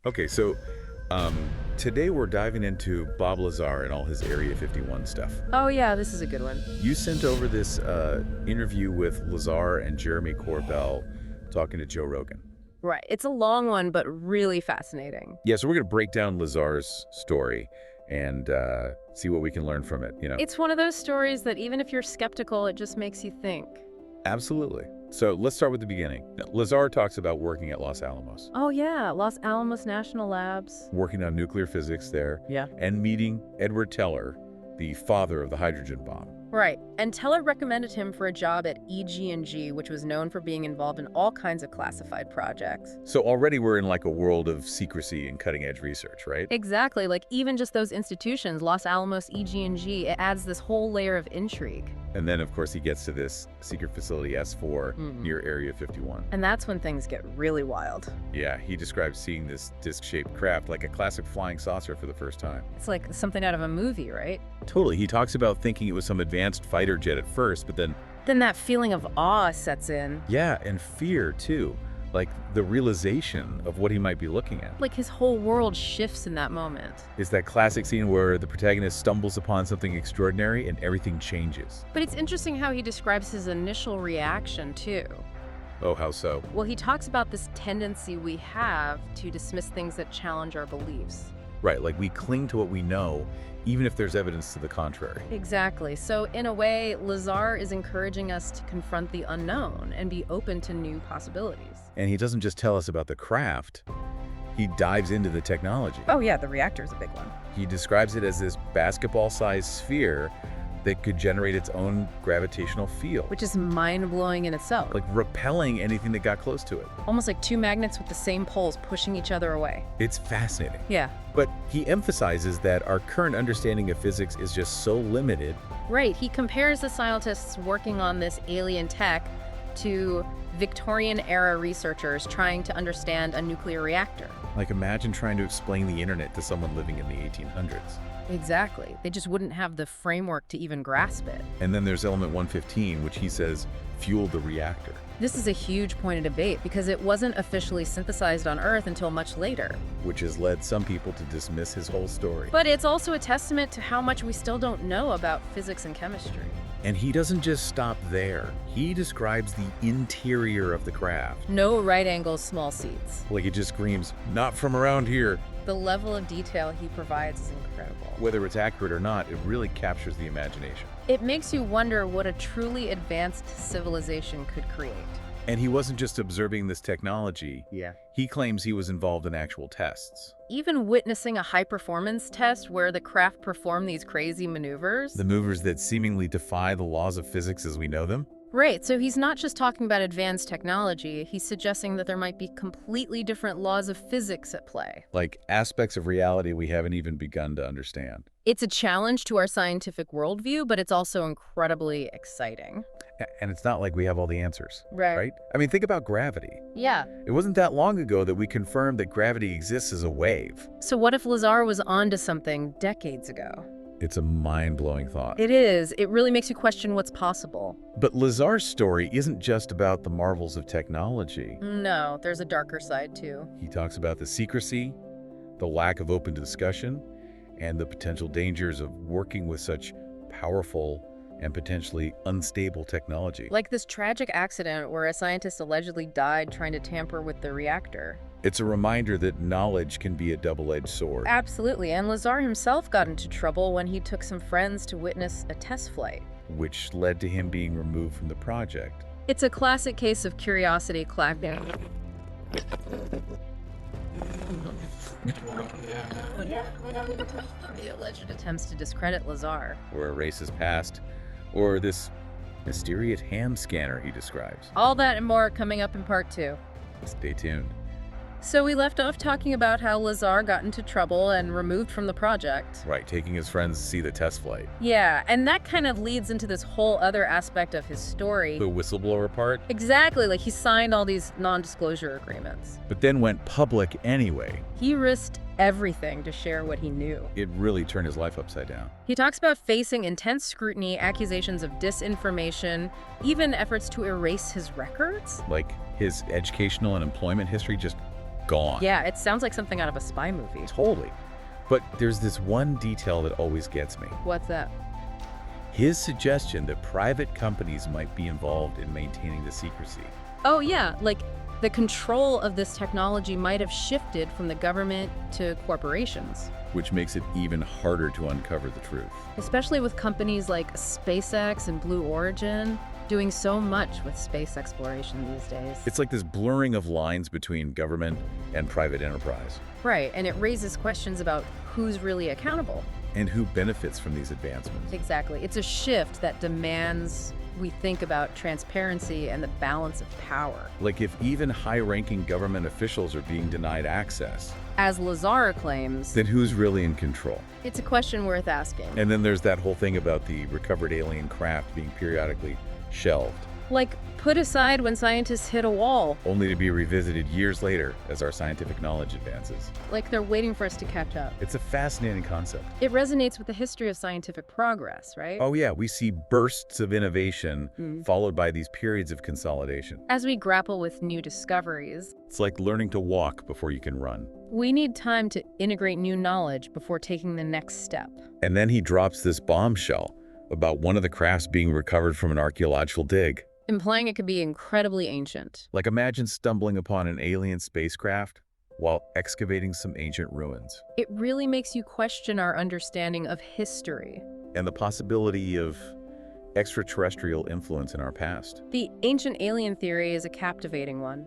Okay, so um, today we're diving into Bob Lazar and all his Area 51 stuff. Oh yeah, this is a good one. You sent over this interview with Lazar and Jeremy Corbell talking to Joe Rogan. Right. It's a long one, but really fascinating. Yeah, so we're going to break down Lazar's story and see what we can learn from it, It's one of those stories that even if you're skeptical, it just makes you think. Absolutely. So let's start with the beginning. Now, Lazar talks about working at Los Alamos, Oh yeah, Los Alamos National Labs. working on nuclear physics there, Yeah. and meeting Edward Teller, the father of the hydrogen bomb. Right. And Teller recommended him for a job at EG&G, which was known for being involved in all kinds of classified projects. So already we're in like a world of secrecy and cutting-edge research, right? Exactly. Like even just those institutions, Los Alamos, EG&G, it adds this whole layer of intrigue. And then, of course, he gets to this secret facility S4 Mhm. near Area 51. And that's when things get really wild. Yeah, he describes seeing this disc-shaped craft like a classic flying saucer for the first time. It's like something out of a movie, right? Totally. He talks about thinking it was some advanced fighter jet at first, but then, Then that feeling of awe sets in. yeah, and fear, too. Like the realization of what he might be looking at. Like his whole world shifts in that moment. It's that classic scene where the protagonist stumbles upon something extraordinary and everything changes. But it's interesting how he describes his initial reaction, too. Oh, how so? Well, he talks about this tendency we have to dismiss things that challenge our beliefs. Right, like we cling to what we know, even if there's evidence to the contrary. Exactly. So, in a way, Lazar is encouraging us to confront the unknown and be open to new possibilities. And he doesn't just tell us about the craft, he dives into the technology. Oh, yeah, the reactor's a big one. He describes it as this basketball-sized sphere that could generate its own gravitational field, Which is mind-blowing in itself. like repelling anything that got close to it. Almost like two magnets with the same poles pushing each other away. It's fascinating. Yeah. But he emphasizes that our current understanding of physics is just so limited. Right. He compares the scientists working on this alien tech to Victorian-era researchers trying to understand a nuclear reactor. Like imagine trying to explain the internet to someone living in the 1800s. Exactly. They just wouldn't have the framework to even grasp it. And then there's element 115, which he says fueled the reactor. This is a huge point of debate because it wasn't officially synthesized on Earth until much later. Which has led some people to dismiss his whole story. But it's also a testament to how much we still don't know about physics and chemistry. And he doesn't just stop there. He describes the interior of the craft. No right angles, small seats. Like it just screams, not from around here. The level of detail he provides is incredible. Whether it's accurate or not, it really captures the imagination. It makes you wonder what a truly advanced civilization could create. And he wasn't just observing this technology. Yeah. He claims he was involved in actual tests. Even witnessing a high-performance test where the craft performed these crazy maneuvers. The movers that seemingly defy the laws of physics as we know them. Right, so he's not just talking about advanced technology, he's suggesting that there might be completely different laws of physics at play. Like aspects of reality we haven't even begun to understand. It's a challenge to our scientific worldview, but it's also incredibly exciting. And it's not like we have all the answers, Right. right? I mean, think about gravity. Yeah. It wasn't that long ago that we confirmed that gravity exists as a wave. So what if Lazar was onto something decades ago? It's a mind-blowing thought. It is. It really makes you question what's possible. But Lazar's story isn't just about the marvels of technology. No, there's a darker side too. He talks about the secrecy, the lack of open discussion, and the potential dangers of working with such powerful and potentially unstable technology. Like this tragic accident where a scientist allegedly died trying to tamper with the reactor. It's a reminder that knowledge can be a double-edged sword. Absolutely, and Lazar himself got into trouble when he took some friends to witness a test flight. Which led to him being removed from the project. It's a classic case of curiosity clamped down. The alleged attempts to discredit Lazar. Or erase his past, or this mysterious ham scanner he describes. All that and more coming up in part 2. Stay tuned. So we left off talking about how Lazar got into trouble and removed from the project. Right, taking his friends to see the test flight. Yeah, and that kind of leads into this whole other aspect of his story. The whistleblower part, Exactly, like he signed all these non-disclosure agreements. but then went public anyway. He risked everything to share what he knew. It really turned his life upside down. He talks about facing intense scrutiny, accusations of disinformation, even efforts to erase his records. Like his educational and employment history just gone. Yeah, it sounds like something out of a spy movie. Totally. But there's this one detail that always gets me. What's that? His suggestion that private companies might be involved in maintaining the secrecy. Oh, yeah, like the control of this technology might have shifted from the government to corporations. Which makes it even harder to uncover the truth. Especially with companies like SpaceX and Blue Origin doing so much with space exploration these days. It's like this blurring of lines between government and private enterprise. Right, and it raises questions about who's really accountable. And who benefits from these advancements. Exactly. It's a shift that demands we think about transparency and the balance of power. Like if even high-ranking government officials are being denied access, As Lazar claims, then who's really in control? it's a question worth asking. And then there's that whole thing about the recovered alien craft being periodically shelved, Like, put aside when scientists hit a wall, only to be revisited years later as our scientific knowledge advances. like they're waiting for us to catch up. It's a fascinating concept. It resonates with the history of scientific progress, right? Oh yeah, we see bursts of innovation followed by these periods of consolidation. As we grapple with new discoveries, It's like learning to walk before you can run. we need time to integrate new knowledge before taking the next step. And then he drops this bombshell about one of the crafts being recovered from an archaeological dig. Implying it could be incredibly ancient. Like imagine stumbling upon an alien spacecraft while excavating some ancient ruins. It really makes you question our understanding of history. And the possibility of extraterrestrial influence in our past. The ancient alien theory is a captivating one.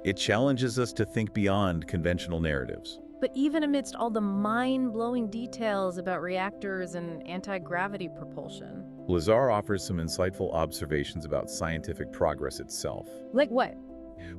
It challenges us to think beyond conventional narratives. But even amidst all the mind-blowing details about reactors and anti-gravity propulsion. Lazar offers some insightful observations about scientific progress itself. Like what?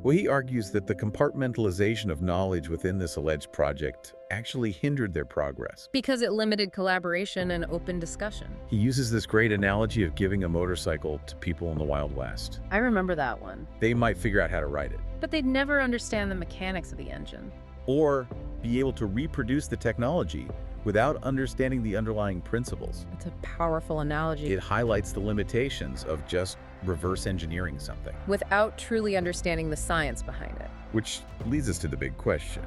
Well, he argues that the compartmentalization of knowledge within this alleged project actually hindered their progress. Because it limited collaboration and open discussion. He uses this great analogy of giving a motorcycle to people in the Wild West. I remember that one. They might figure out how to ride it, But they'd never understand the mechanics of the engine. or be able to reproduce the technology without understanding the underlying principles. It's a powerful analogy. It highlights the limitations of just reverse engineering something. Without truly understanding the science behind it. Which leads us to the big question.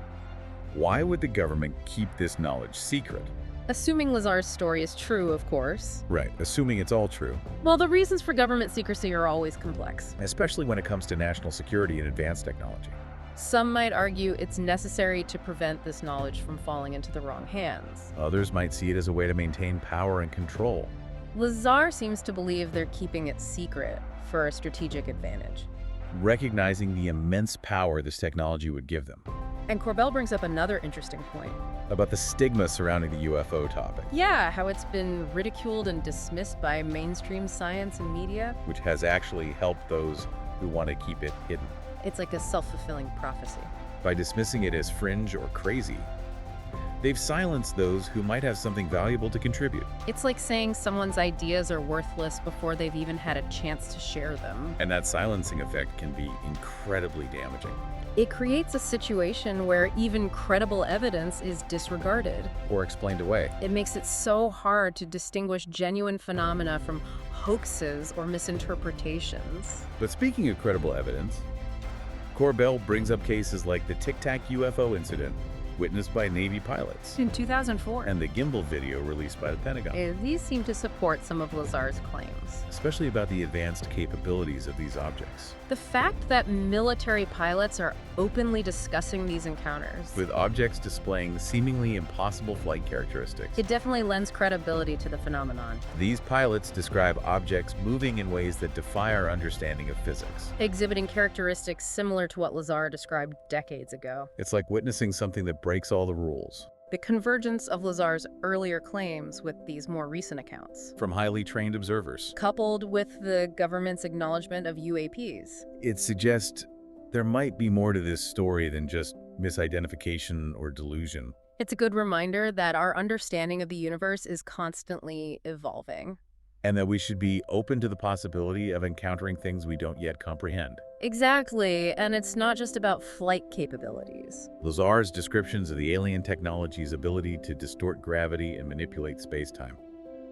Why would the government keep this knowledge secret? Assuming Lazar's story is true, of course. Right, assuming it's all true. Well, the reasons for government secrecy are always complex. Especially when it comes to national security and advanced technology. Some might argue it's necessary to prevent this knowledge from falling into the wrong hands. Others might see it as a way to maintain power and control. Lazar seems to believe they're keeping it secret for a strategic advantage. Recognizing the immense power this technology would give them. And Corbell brings up another interesting point. About the stigma surrounding the UFO topic, Yeah, how it's been ridiculed and dismissed by mainstream science and media. which has actually helped those who want to keep it hidden. It's like a self-fulfilling prophecy. By dismissing it as fringe or crazy, they've silenced those who might have something valuable to contribute. It's like saying someone's ideas are worthless before they've even had a chance to share them. And that silencing effect can be incredibly damaging. It creates a situation where even credible evidence is disregarded. Or explained away. It makes it so hard to distinguish genuine phenomena from hoaxes or misinterpretations. But speaking of credible evidence, Corbell brings up cases like the Tic Tac UFO incident witnessed by Navy pilots In 2004, and the gimbal video released by the Pentagon, these seem to support some of Lazar's claims. especially about the advanced capabilities of these objects. The fact that military pilots are openly discussing these encounters, With objects displaying seemingly impossible flight characteristics, it definitely lends credibility to the phenomenon. these pilots describe objects moving in ways that defy our understanding of physics. Exhibiting characteristics similar to what Lazar described decades ago. It's like witnessing something that breaks all the rules. The convergence of Lazar's earlier claims with these more recent accounts, From highly trained observers, coupled with the government's acknowledgement of UAPs. it suggests there might be more to this story than just misidentification or delusion. It's a good reminder that our understanding of the universe is constantly evolving. And that we should be open to the possibility of encountering things we don't yet comprehend. Exactly, and it's not just about flight capabilities. Lazar's descriptions of the alien technology's ability to distort gravity and manipulate space-time.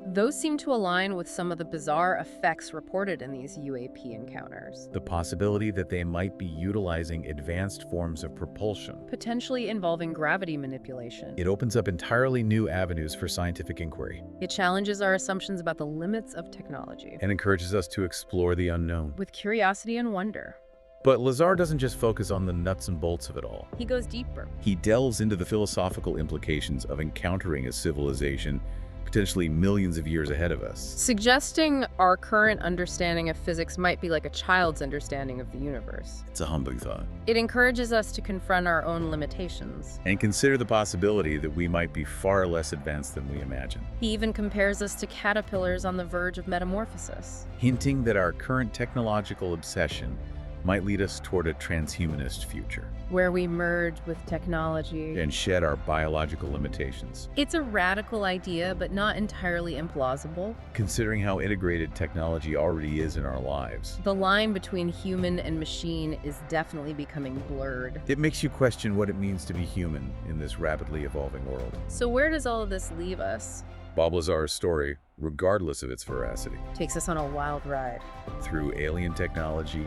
Those seem to align with some of the bizarre effects reported in these UAP encounters, The possibility that they might be utilizing advanced forms of propulsion. potentially involving gravity manipulation. It opens up entirely new avenues for scientific inquiry It challenges our assumptions about the limits of technology, and encourages us to explore the unknown. with curiosity and wonder. But Lazar doesn't just focus on the nuts and bolts of it all. He goes deeper. He delves into the philosophical implications of encountering a civilization potentially millions of years ahead of us. Suggesting our current understanding of physics might be like a child's understanding of the universe. It's a humbling thought. It encourages us to confront our own limitations. And consider the possibility that we might be far less advanced than we imagine, He even compares us to caterpillars on the verge of metamorphosis. hinting that our current technological obsession might lead us toward a transhumanist future Where we merge with technology. and shed our biological limitations. It's a radical idea, but not entirely implausible. Considering how integrated technology already is in our lives, The line between human and machine is definitely becoming blurred. it makes you question what it means to be human in this rapidly evolving world. So where does all of this leave us? Bob Lazar's story, regardless of its veracity, Takes us on a wild ride. through alien technology,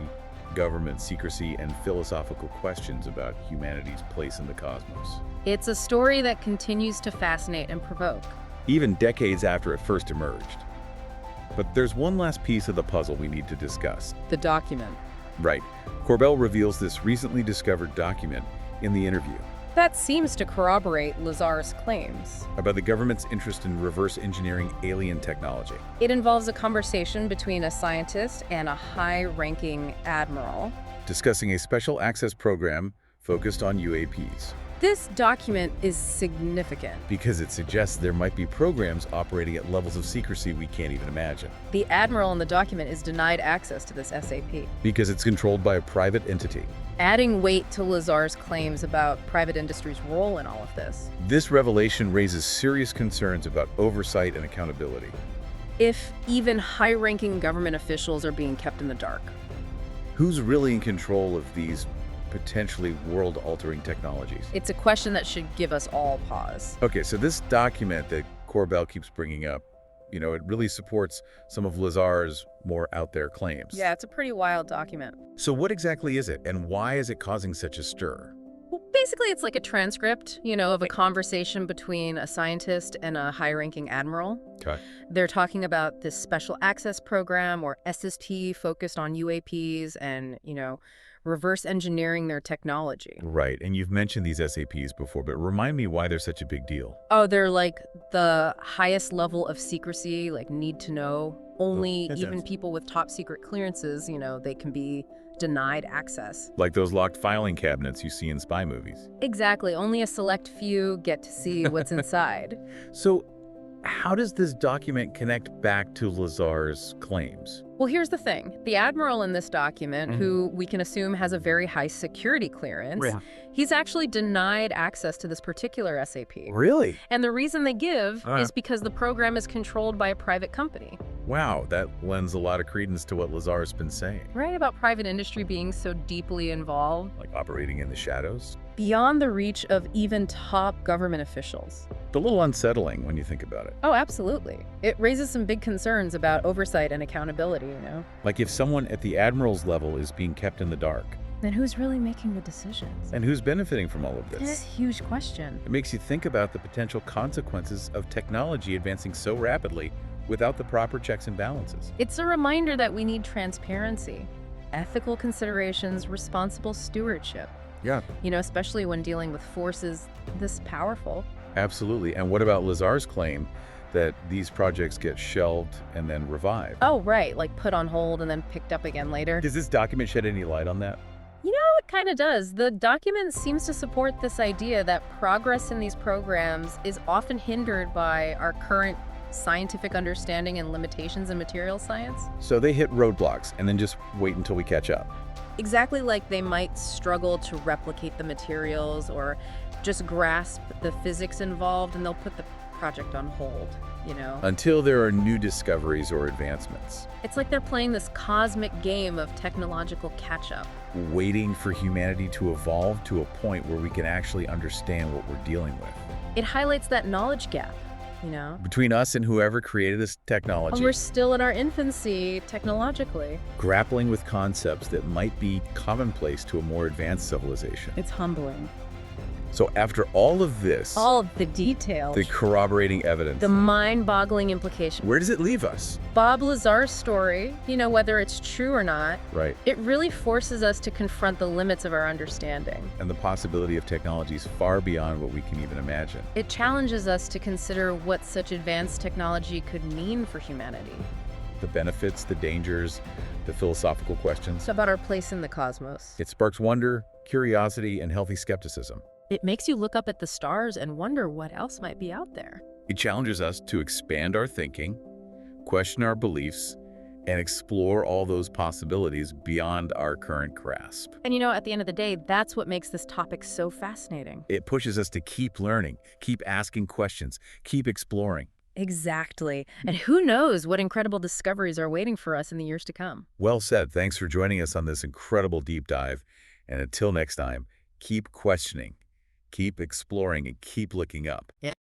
government secrecy, and philosophical questions about humanity's place in the cosmos. It's a story that continues to fascinate and provoke. Even decades after it first emerged. But there's one last piece of the puzzle we need to discuss. The document. Right. Corbell reveals this recently discovered document in the interview That seems to corroborate Lazar's claims. about the government's interest in reverse engineering alien technology. It involves a conversation between a scientist and a high-ranking admiral. Discussing a special access program focused on UAPs, This document is significant. because it suggests there might be programs operating at levels of secrecy we can't even imagine, The admiral in the document is denied access to this SAP. because it's controlled by a private entity. Adding weight to Lazar's claims about private industry's role in all of this. This revelation raises serious concerns about oversight and accountability. If even high-ranking government officials are being kept in the dark. Who's really in control of these potentially world-altering technologies? It's a question that should give us all pause. Okay, so this document that Corbell keeps bringing up, it really supports some of Lazar's more out-there claims. Yeah, it's a pretty wild document. So what exactly is it, and why is it causing such a stir? Well, basically, it's like a transcript, of a conversation between a scientist and a high-ranking admiral. Okay. They're talking about this special access program, or SST, focused on UAPs and, reverse engineering their technology. Right, and you've mentioned these SAPs before, but remind me why they're such a big deal. Oh, they're like the highest level of secrecy, like need to know. Only that even sounds- people with top secret clearances, they can be denied access. Like those locked filing cabinets you see in spy movies. Exactly. Only a select few get to see what's inside. So how does this document connect back to Lazar's claims? Well, here's the thing. The admiral in this document, who we can assume has a very high security clearance, he's actually denied access to this particular SAP. Really? And the reason they give is because the program is controlled by a private company. Wow, that lends a lot of credence to what Lazar's been saying. Right, about private industry being so deeply involved, Like operating in the shadows? beyond the reach of even top government officials. It's a little unsettling when you think about it. Oh, absolutely. It raises some big concerns about oversight and accountability, Like if someone at the admiral's level is being kept in the dark, Then who's really making the decisions? and who's benefiting from all of That's a this? huge question. It makes you think about the potential consequences of technology advancing so rapidly without the proper checks and balances. It's a reminder that we need transparency, ethical considerations, responsible stewardship, Yeah. especially when dealing with forces this powerful. Absolutely. And what about Lazar's claim that these projects get shelved and then revived? Oh, right, like put on hold and then picked up again later. Does this document shed any light on that? It kind of does. The document seems to support this idea that progress in these programs is often hindered by our current scientific understanding and limitations in material science. So they hit roadblocks and then just wait until we catch up. Exactly, like they might struggle to replicate the materials or just grasp the physics involved, and they'll put the project on hold, Until there are new discoveries or advancements. It's like they're playing this cosmic game of technological catch-up. Waiting for humanity to evolve to a point where we can actually understand what we're dealing with. It highlights that knowledge gap. you know? Between us and whoever created this technology, And we're still in our infancy technologically. grappling with concepts that might be commonplace to a more advanced civilization. It's humbling. So after all of this, All of the details, the corroborating evidence, the mind-boggling implications. where does it leave us? Bob Lazar's story, whether it's true or not, Right. it really forces us to confront the limits of our understanding. And the possibility of technologies far beyond what we can even imagine. It challenges us to consider what such advanced technology could mean for humanity. The benefits, the dangers, the philosophical questions. It's about our place in the cosmos. It sparks wonder, curiosity, and healthy skepticism. It makes you look up at the stars and wonder what else might be out there. It challenges us to expand our thinking, question our beliefs, and explore all those possibilities beyond our current grasp. And at the end of the day, that's what makes this topic so fascinating. It pushes us to keep learning, keep asking questions, keep exploring. Exactly. And who knows what incredible discoveries are waiting for us in the years to come. Well said. Thanks for joining us on this incredible deep dive. And until next time, keep questioning, keep exploring, and keep looking up. Yeah.